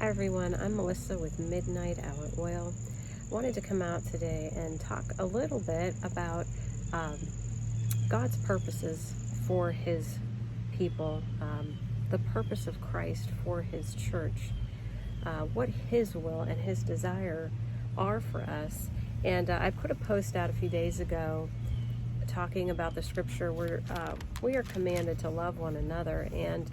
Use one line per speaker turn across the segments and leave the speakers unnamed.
Hi everyone, I'm Melissa with Midnight Hour Oil. Wanted to come out today and talk a little bit about God's purposes for His people, the purpose of Christ for His church, what His will and His desire are for us. And I put a post out a few days ago talking about the scripture where we are commanded to love one another, and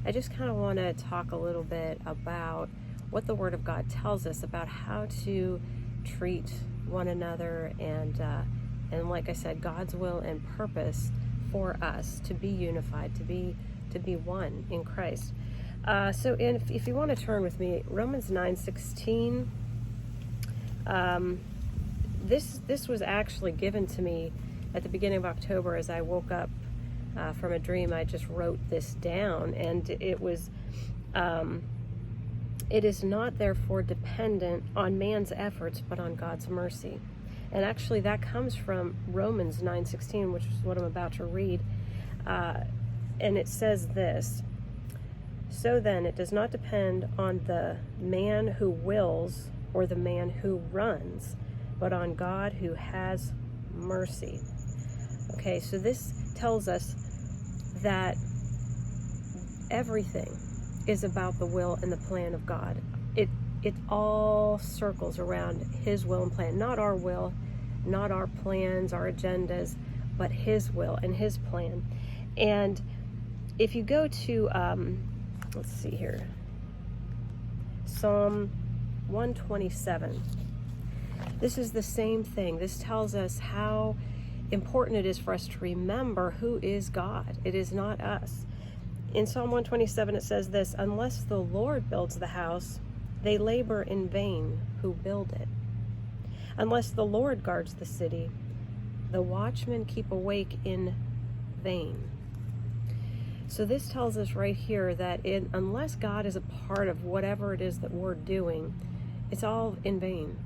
I just kind of want to talk a little bit about what the Word of God tells us about how to treat one another, and like I said, God's will and purpose for us to be unified, to be one in Christ. So if you want to turn with me, Romans 9:16. This was actually given to me at the beginning of October as I woke up from a dream. I just wrote this down, and it was, it is not therefore dependent on man's efforts, but on God's mercy. And actually that comes from Romans 9:16, which is what I'm about to read. And it says this: "So then it does not depend on the man who wills or the man who runs, but on God who has mercy." Okay, so this tells us that everything is about the will and the plan of God. It all circles around His will and plan, not our will, not our plans, our agendas, but His will and His plan. And if you go to, let's see here, Psalm 127, this is the same thing. This tells us how important it is for us to remember who is God. It is not us. In Psalm 127 it says this: "Unless the Lord builds the house, they labor in vain who build it. Unless the Lord guards the city, the watchmen keep awake in vain." So this tells us right here that unless God is a part of whatever it is that we're doing, it's all in vain.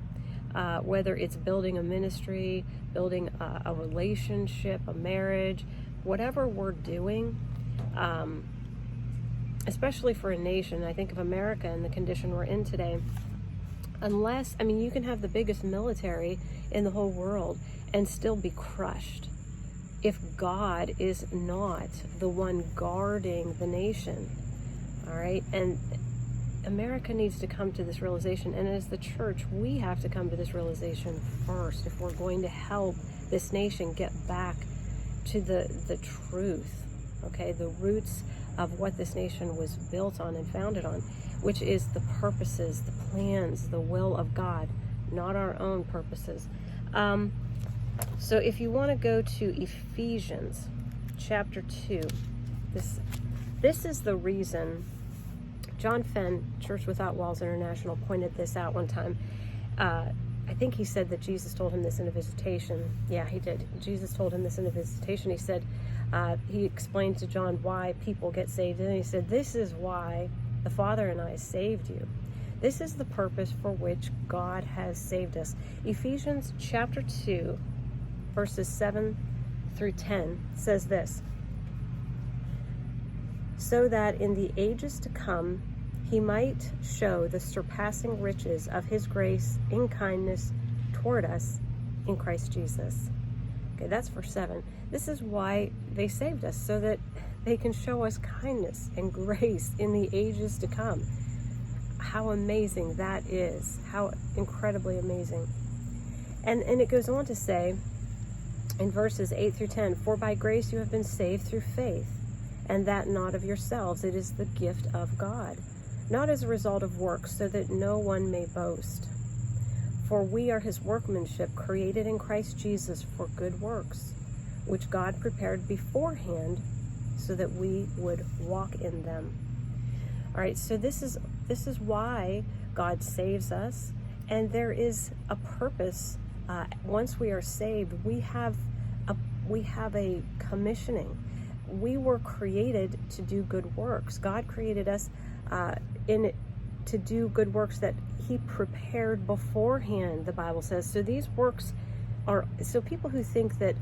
Whether it's building a ministry, building a relationship, a marriage, whatever we're doing, especially for a nation, I think of America and the condition we're in today, you can have the biggest military in the whole world and still be crushed if God is not the one guarding the nation. All right, and America needs to come to this realization, and as the church, we have to come to this realization first if we're going to help this nation get back to the truth, okay, the roots of what this nation was built on and founded on, which is the purposes, the plans, the will of God, not our own purposes. So if you want to go to Ephesians chapter 2, this is the reason John Fenn, Church Without Walls International, pointed this out one time. I think he said that Jesus told him this in a visitation. Yeah, he did. Jesus told him this in a visitation. He said, he explained to John why people get saved. And he said, "This is why the Father and I saved you. This is the purpose for which God has saved us." Ephesians chapter 2, verses 7 through 10 says this: "So that in the ages to come He might show the surpassing riches of His grace in kindness toward us in Christ Jesus." Okay, that's verse 7. This is why they saved us, so that they can show us kindness and grace in the ages to come. How amazing that is. How incredibly amazing. And it goes on to say in verses 8 through 10, "For by grace you have been saved through faith, and that not of yourselves, it is the gift of God, not as a result of works, so that no one may boast. For we are His workmanship, created in Christ Jesus for good works, which God prepared beforehand so that we would walk in them." All right, so this is why God saves us, and there is a purpose. Once we are saved, we have a commissioning. We were created to do good works. God created us to do good works that He prepared beforehand, the Bible says. So these works are, so people who think that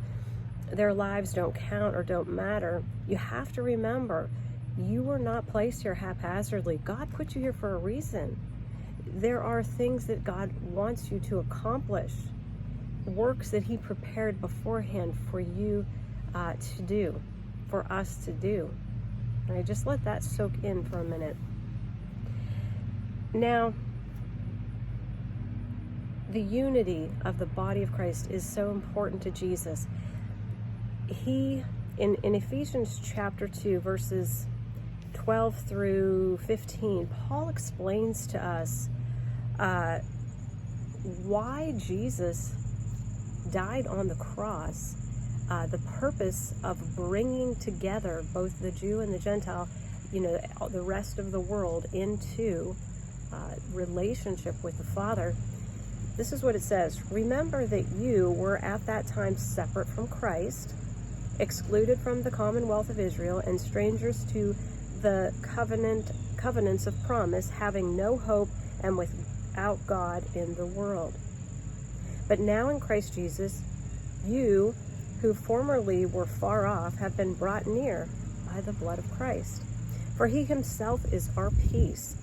their lives don't count or don't matter, you have to remember You were not placed here haphazardly. God put you here for a reason. There are things that God wants you to accomplish, works that he prepared beforehand for you to do, for us to do. All right, just let that soak in for a minute. Now, the unity of the body of Christ is so important to Jesus. He, in Ephesians chapter 2, verses 12 through 15, Paul explains to us why Jesus died on the cross, the purpose of bringing together both the Jew and the Gentile, the rest of the world into relationship with the Father. This is what it says. Remember that you were at that time separate from Christ, excluded from the commonwealth of Israel, and strangers to the covenants of promise, having no hope and without God in the world. But now in Christ Jesus, you who formerly were far off have been brought near by the blood of Christ. For he himself is our peace,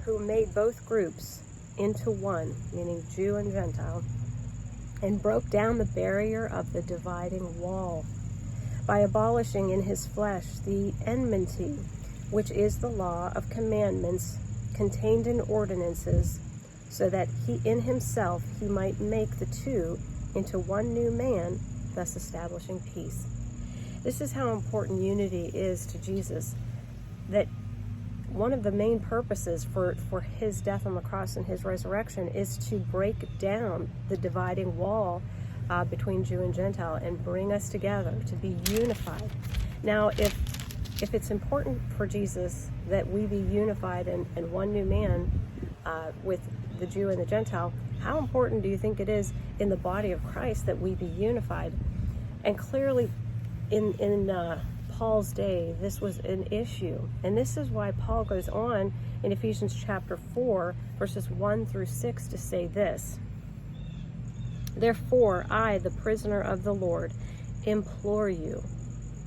who made both groups into one, meaning Jew and Gentile, and broke down the barrier of the dividing wall by abolishing in his flesh the enmity, which is the law of commandments contained in ordinances, so that he in himself he might make the two into one new man, thus establishing peace. This is how important unity is to Jesus, that one of the main purposes for his death on the cross and his resurrection is to break down the dividing wall between Jew and Gentile and bring us together to be unified. Now, if it's important for Jesus that we be unified and one new man with the Jew and the Gentile, how important do you think it is in the body of Christ that we be unified? And clearly in Paul's day, this was an issue. And this is why Paul goes on in Ephesians chapter 4, verses 1 through 6 to say this. Therefore, I, the prisoner of the Lord, implore you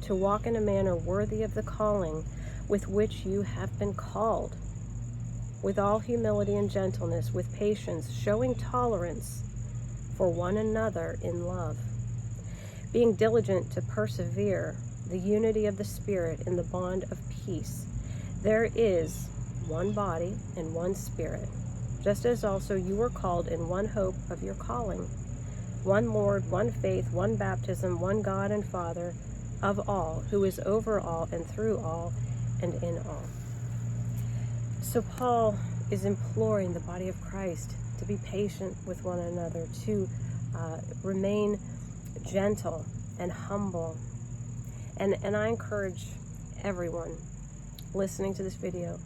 to walk in a manner worthy of the calling with which you have been called, with all humility and gentleness, with patience, showing tolerance for one another in love, being diligent to persevere the unity of the Spirit in the bond of peace. There is one body and one Spirit, just as also you were called in one hope of your calling, one Lord, one faith, one baptism, one God and Father of all, who is over all and through all and in all. So Paul is imploring the body of Christ to be patient with one another, to remain gentle and humble. And I encourage everyone listening to this video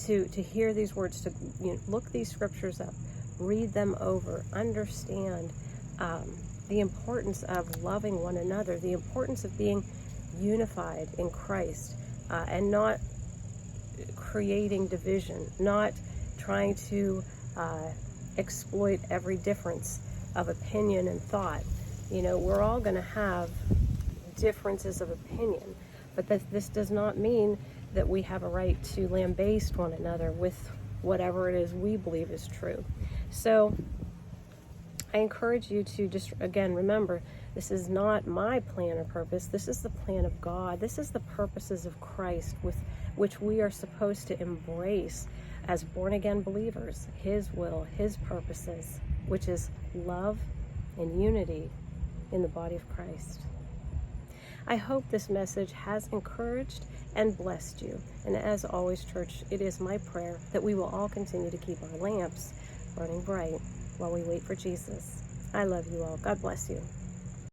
to hear these words, to look these scriptures up, read them over, understand the importance of loving one another, the importance of being unified in Christ, and not creating division, not trying to exploit every difference of opinion and thought. We're all going to have differences of opinion, but this does not mean that we have a right to lambaste one another with whatever it is we believe is true. So I encourage you to just, again, remember, this is not my plan or purpose. This is the plan of God. This is the purposes of Christ with which we are supposed to embrace as born-again believers, his will, his purposes, which is love and unity in the body of Christ. I hope this message has encouraged and blessed you. And as always, church, it is my prayer that we will all continue to keep our lamps burning bright while we wait for Jesus. I love you all. God bless you.